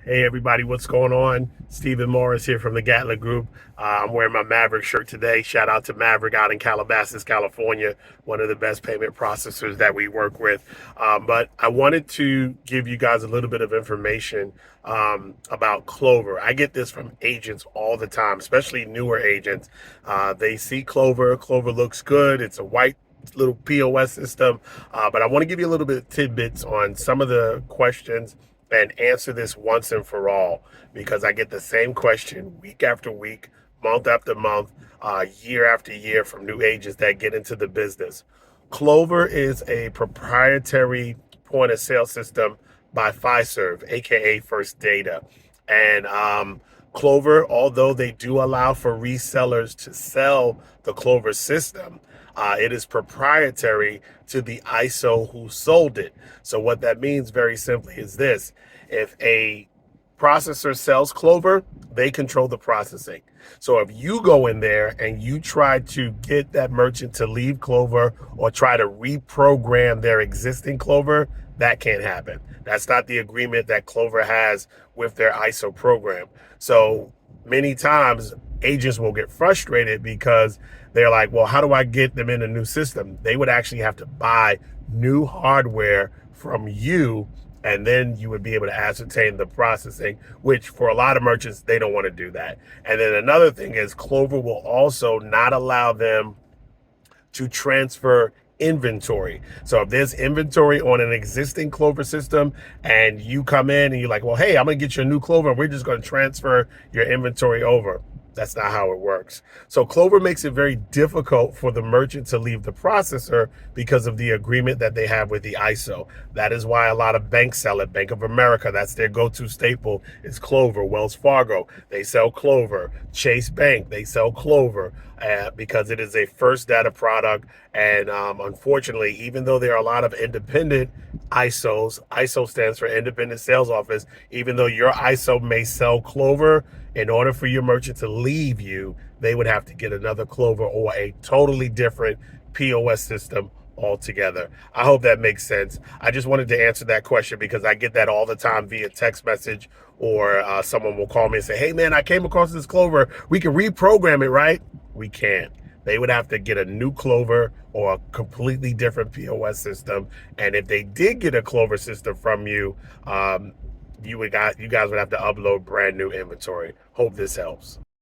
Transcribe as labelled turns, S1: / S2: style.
S1: Hey everybody, what's going on? Stephen Morris here from the Gatler Group. I'm wearing my Maverick shirt today. Shout out to Maverick out in Calabasas, California, one of the best payment processors that we work with. But I wanted to give you guys a little bit of information about Clover. I get this from agents all the time, especially newer agents. They see Clover. Clover looks good. It's a white little POS system. But I want to give you a little bit of tidbits on some of the questions and answer this once and for all because I get the same question week after week, month after month, year after year from new agents that get into the business. Clover is a proprietary point of sale system by Fiserv, aka First Data. And Clover, although they do allow for resellers to sell the Clover system, it is proprietary to the ISO who sold it. So what that means very simply is this. If a processor sells Clover, they control the processing. So if you go in there and you try to get that merchant to leave Clover or try to reprogram their existing Clover, that can't happen. That's not the agreement that Clover has with their ISO program. So many times agents will get frustrated because they're like, well, how do I get them in a new system? They would actually have to buy new hardware from you, and then you would be able to ascertain the processing, which for a lot of merchants, they don't want to do that. And then another thing is Clover will also not allow them to transfer inventory. So if there's inventory on an existing Clover system and you come in and you're like, well, hey, I'm going to get you a new Clover and we're just going to transfer your inventory over. That's not how it works. So Clover makes it very difficult for the merchant to leave the processor because of the agreement that they have with the ISO. That is why a lot of banks sell it. Bank of America, that's their go-to staple, is Clover. Wells Fargo, they sell Clover. Chase Bank, they sell Clover because it is a first data product. And unfortunately, even though there are a lot of independent ISOs, ISO stands for Independent Sales Office, even though your ISO may sell Clover, in order for your merchant to leave you, they would have to get another Clover or a totally different POS system altogether. I hope that makes sense. I just wanted to answer that question because I get that all the time via text message, or someone will call me and say, hey man, I came across this Clover. We can reprogram it, right? We can't. They would have to get a new Clover or a completely different POS system. And if they did get a Clover system from you, you guys would have to upload brand new inventory. Hope this helps.